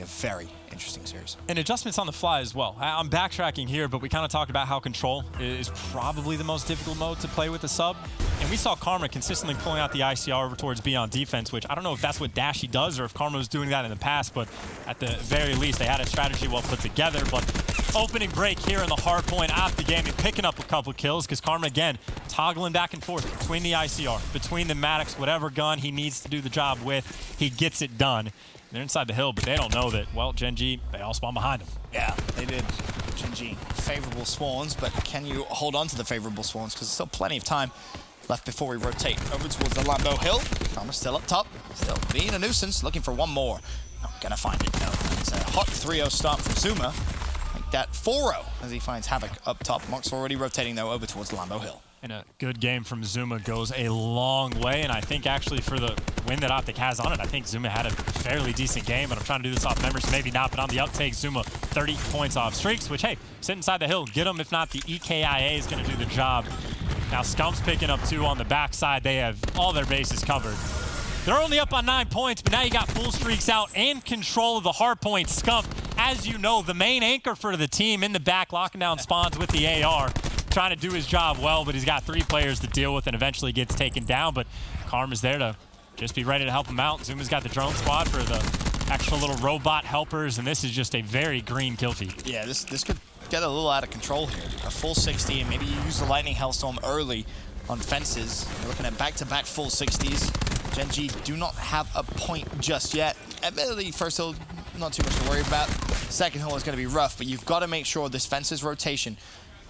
a very interesting series. And adjustments on the fly as well. I'm backtracking here, but we kind of talked about how control is probably the most difficult mode to play with a sub. And we saw Karma consistently pulling out the ICR over towards B on defense, which I don't know if that's what Dashy does or if Karma was doing that in the past, but at the very least, they had a strategy well put together. But opening break here in the hard point of the game and picking up a couple kills because Karma, again, toggling back and forth between the ICR, between the Maddox, whatever gun he needs to do the job with, he gets it done. They're inside the hill, but they don't know that, well, Gen G, they all spawn behind them. Yeah, they did. Gen G, favorable spawns, but can you hold on to the favorable spawns? Because there's still plenty of time left before we rotate over towards the Lambo Hill. Karma's still up top, still being a nuisance, looking for one more. Not gonna find it, no. It's a hot 3-0 start from Zuma. Like that 4-0 as he finds Havoc up top. Mox already rotating, though, over towards Lambo Hill. And a good game from Zuma goes a long way, and I think actually for the win that OPTIC has on it, I think Zuma had a fairly decent game, but I'm trying to do this off memory, so maybe not, but on the uptake, Zuma 30 points off streaks, which, hey, sit inside the hill, get them. If not, the EKIA is going to do the job. Now Scump's picking up 2 on the backside. They have all their bases covered. They're only up on 9 points, but now you got full streaks out and control of the hard point. Scump, as you know, the main anchor for the team in the back, locking down spawns with the AR. Trying to do his job well, but he's got 3 players to deal with and eventually gets taken down. But Karma's there to just be ready to help him out. Zuma's got the drone squad for the extra little robot helpers, and this is just a very green kill feed. Yeah, this could get a little out of control here. A full 60, and maybe you use the Lightning Hellstorm early on fences. You're looking at back-to-back full 60s. Gen G do not have a point just yet. Admittedly, first hill, not too much to worry about. Second hill is going to be rough, but you've got to make sure this fences rotation,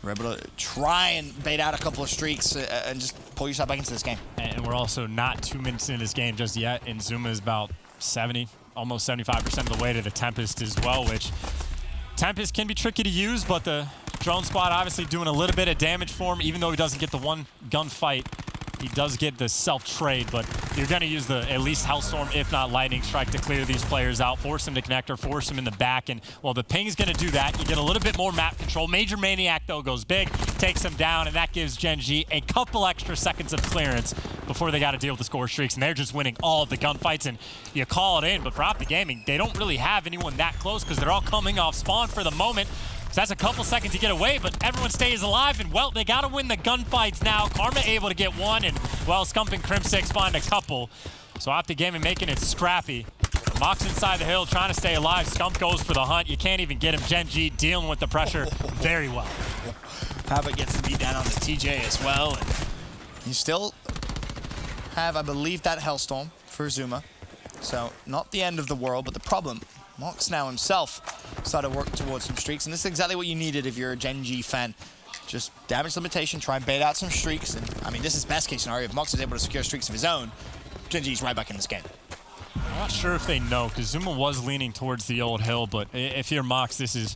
we're able to try and bait out a couple of streaks and just pull yourself back into this game. And we're also not 2 minutes into this game just yet, and Zuma is about 70, almost 75% of the way to the Tempest as well, which Tempest can be tricky to use, but the drone squad obviously doing a little bit of damage for him, even though he doesn't get the one gunfight. He does get the self-trade, but you're going to use the at least Hellstorm, if not Lightning Strike, to clear these players out, force them to connect or force them in the back. And, well, the ping's going to do that. You get a little bit more map control. Major Maniac, though, goes big, takes him down, and that gives Gen G a couple extra seconds of clearance before they got to deal with the score streaks. And they're just winning all of the gunfights, and you call it in. But for OPTIC Gaming, they don't really have anyone that close because they're all coming off spawn for the moment. So that's a couple seconds to get away, but everyone stays alive, and, well, they got to win the gunfights now. Karma able to get one, and, well, Scump and Crim6 find a couple. So OPTIC Gaming making it scrappy. Mox inside the hill, trying to stay alive. Scump goes for the hunt. You can't even get him. Gen G dealing with the pressure very well. Havoc gets the beat down on the TJ as well, and you still have, I believe, that Hellstorm for Zuma. So not the end of the world, but the problem, Mox now himself started working towards some streaks, and this is exactly what you needed if you're a Gen G fan. Just damage limitation, try and bait out some streaks, and I mean, this is best case scenario. If Mox is able to secure streaks of his own, Gen G's right back in this game. I'm not sure if they know, because Zuma was leaning towards the old hill, but if you're Mox, this is,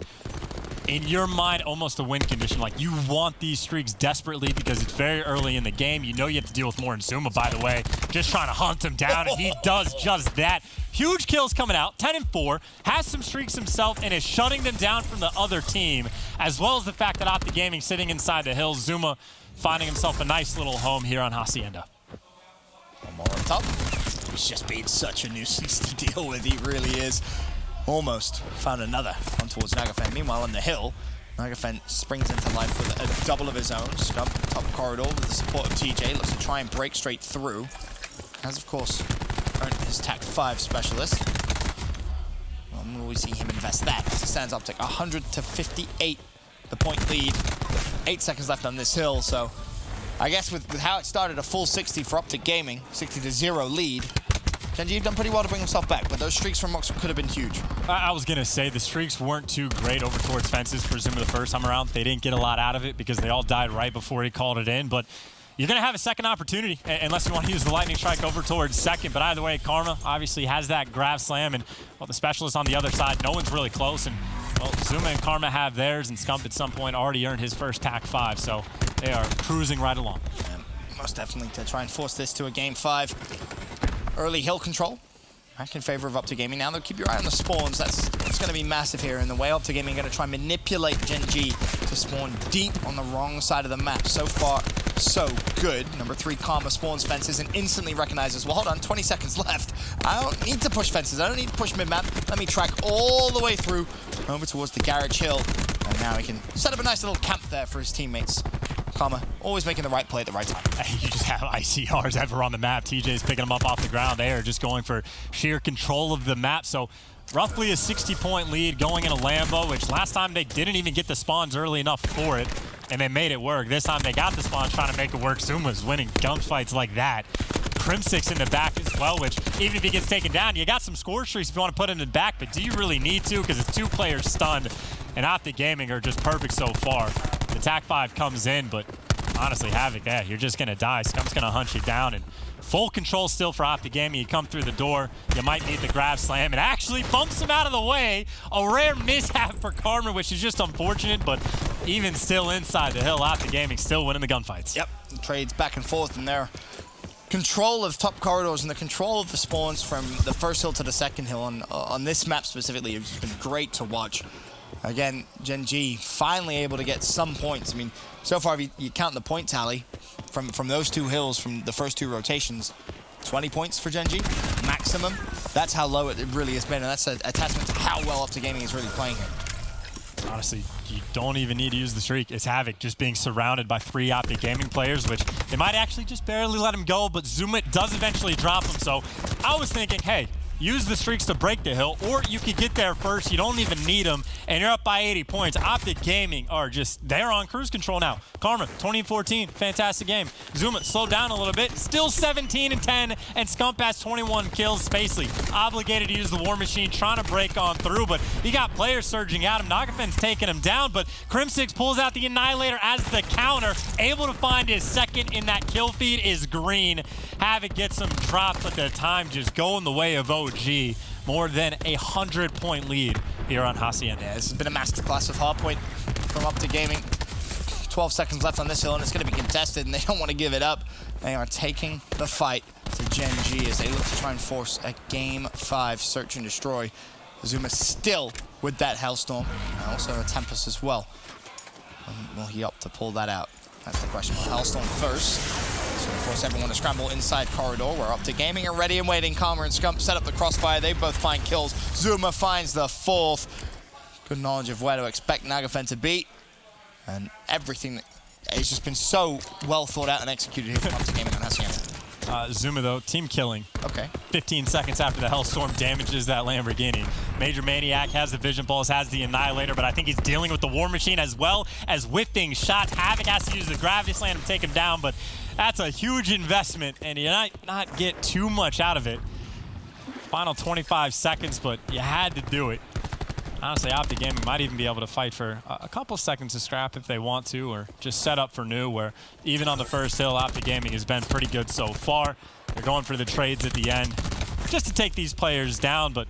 in your mind, almost a win condition. Like, you want these streaks desperately because it's very early in the game. You know you have to deal with more in Zuma, by the way. Just trying to hunt him down, and he does just that. Huge kills coming out, 10 and 4, has some streaks himself, and is shutting them down from the other team, as well as the fact that OPTIC Gaming sitting inside the hills. Zuma finding himself a nice little home here on Hacienda. One more up top. He's just being such a nuisance to deal with, he really is. Almost found another on towards Nagafen. Meanwhile, on the hill, Nagafen springs into life with a double of his own. Scump, top corridor with the support of TJ. Looks to try and break straight through. Has, of course, earned his TAC 5 specialist. When will we see him invest that? As it stands OPTIC 100-58, the point lead. 8 seconds left on this hill, so I guess with how it started, a full 60 for OPTIC Gaming, 60-0 lead. Gen G done pretty well to bring himself back, but those streaks from Mox could have been huge. I was going to say the streaks weren't too great over towards fences for Zuma the first time around. They didn't get a lot out of it because they all died right before he called it in, but you're going to have a second opportunity unless you want to use the Lightning Strike over towards second. But either way, Karma obviously has that grab slam, and, well, the specialist on the other side, no one's really close. And, well, Zuma and Karma have theirs, and Scump at some point already earned his first TAC 5, so they are cruising right along. Most definitely to try and force this to a game 5. Early hill control back in favor of OPTIC Gaming now. They'll keep your eye on the spawns. That's going to be massive here. And the way OPTIC Gaming are going to try and manipulate Gen G to spawn deep on the wrong side of the map. So far, so good. Number 3, Karma spawns fences and instantly recognizes, well, hold on, 20 seconds left. I don't need to push fences. I don't need to push mid-map. Let me track all the way through over towards the Garage Hill. And now he can set up a nice little camp there for his teammates. Karma, always making the right play at the right time. You just have ICRs ever on the map. TJ's picking them up off the ground. They are just going for sheer control of the map. So roughly a 60-point lead going in a Lambo, which last time they didn't even get the spawns early enough for it, and they made it work. This time they got the spawns trying to make it work. Zuma's winning gunfights like that. Crimsix in the back as well, which even if he gets taken down, you got some score streaks if you want to put him in the back, but do you really need to? Because it's 2 players stunned, and OPTIC Gaming are just perfect so far. The TAC 5 comes in, but honestly, Havoc, yeah, you're just going to die. Scump's going to hunt you down, and full control still for OPTIC Gaming. You come through the door, you might need the grab slam, and actually bumps him out of the way. A rare mishap for Karma, which is just unfortunate, but even still inside the hill, OPTIC Gaming still winning the gunfights. Yep, trades back and forth, and their control of top corridors and the control of the spawns from the first hill to the second hill on this map specifically has been great to watch. Again, Gen G finally able to get some points. I mean, so far, if you count the point tally from those 2 hills, from the first 2 rotations, 20 points for Gen G, maximum. That's how low it really has been, and that's a testament to how well OPTIC Gaming is really playing here. Honestly, you don't even need to use the streak. It's Havoc just being surrounded by 3 OPTIC Gaming players, which they might actually just barely let him go, but Zuma does eventually drop him. So I was thinking, hey, use the streaks to break the hill, or you could get there first. You don't even need them, and you're up by 80 points. OPTIC Gaming are just, they're on cruise control now. Karma, 20-14, fantastic game. Zuma, slowed down a little bit, still 17-10, and Scump has 21 kills. Spacely, obligated to use the War Machine, trying to break on through, but he got players surging at him. Nagafen's taking him down, but Crimsix pulls out the Annihilator as the counter, able to find his second in that kill feed is green. Havoc gets some drops, but the time just going the way of OG. More than 100-point lead here on Hacienda. Yeah, this has been a masterclass of hardpoint from OPTIC Gaming. 12 seconds left on this hill, and it's going to be contested, and they don't want to give it up. They are taking the fight to Gen G as they look to try and force a Game 5 search and destroy. Zuma still with that Hellstorm, and also a Tempest as well. Will he opt to pull that out? That's the question. Hellstorm first. So of course everyone to scramble inside corridor where OPTIC Gaming are ready and waiting. Karma and Scump set up the crossfire. They both find kills. Zuma finds the 4th. Good knowledge of where to expect Nagafen to be. And everything has just been so well thought out and executed here from OPTIC Gaming on Hacienda. Zuma, though, team killing. Okay. 15 seconds after the Hellstorm damages that Lamborghini. Major Maniac has the Vision Pulse, has the Annihilator, but I think he's dealing with the War Machine as well as whiffing shots. Havoc has to use the Gravity Slam to take him down, but that's a huge investment, and you might not get too much out of it. Final 25 seconds, but you had to do it. Honestly, OPTIC Gaming might even be able to fight for a couple seconds to scrap if they want to, or just set up for new, where even on the first hill, OPTIC Gaming has been pretty good so far. They're going for the trades at the end just to take these players down, but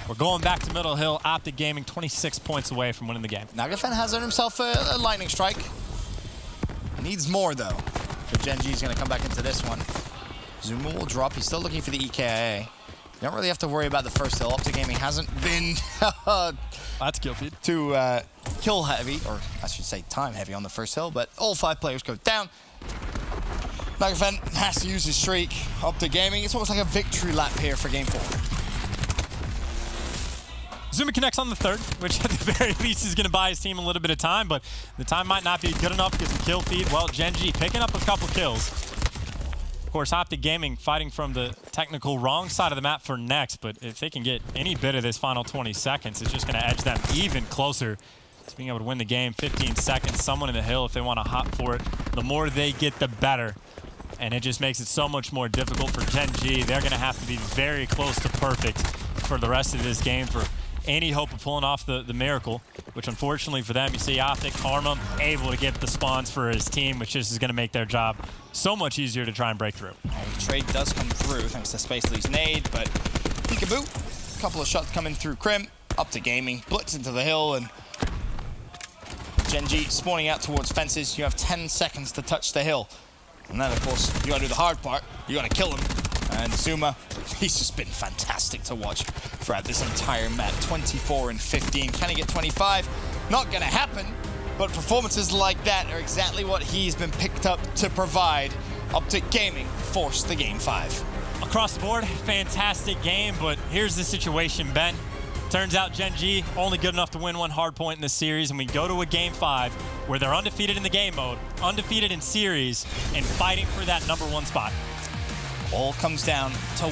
we're going back to middle hill. OPTIC Gaming 26 points away from winning the game. Nagafen has earned himself a lightning strike. Needs more, though. But Gen G is going to come back into this one. Zuma will drop. He's still looking for the EKIA. You don't really have to worry about the first hill. OPTIC Gaming hasn't been that's kill feed. Too kill heavy, or I should say time heavy on the first hill, but all 5 players go down. Nagafen has to use his streak. OPTIC Gaming, it's almost like a victory lap here for Game 4. Zuma connects on the 3rd, which at the very least is going to buy his team a little bit of time, but the time might not be good enough because the kill feed, well, Gen G picking up a couple kills. Of course, OPTIC Gaming fighting from the technical wrong side of the map for next, but if they can get any bit of this final 20 seconds, it's just going to edge them even closer to being able to win the game. 15 seconds, someone in the hill if they want to hop for it. The more they get, the better. And it just makes it so much more difficult for Gen G. They're going to have to be very close to perfect for the rest of this game for any hope of pulling off the miracle, which unfortunately for them, you see OPTIC, Karma able to get the spawns for his team, which just is going to make their job so much easier to try and break through. The trade does come through thanks to Spacely's nade, but peekaboo. A couple of shots coming through Crim. OPTIC Gaming, blitz into the hill, and Gen G spawning out towards fences. You have 10 seconds to touch the hill. And then, of course, you got to do the hard part. You got to kill him. And Zuma, he's just been fantastic to watch throughout this entire map. 24 and 15. Can he get 25? Not gonna happen, but performances like that are exactly what he's been picked up to provide. OPTIC Gaming forced the game 5. Across the board, fantastic game, but here's the situation, Ben. Turns out Gen G only good enough to win one hard point in this series, and we go to a game 5 where they're undefeated in the game mode, undefeated in series, and fighting for that #1 spot. All comes down to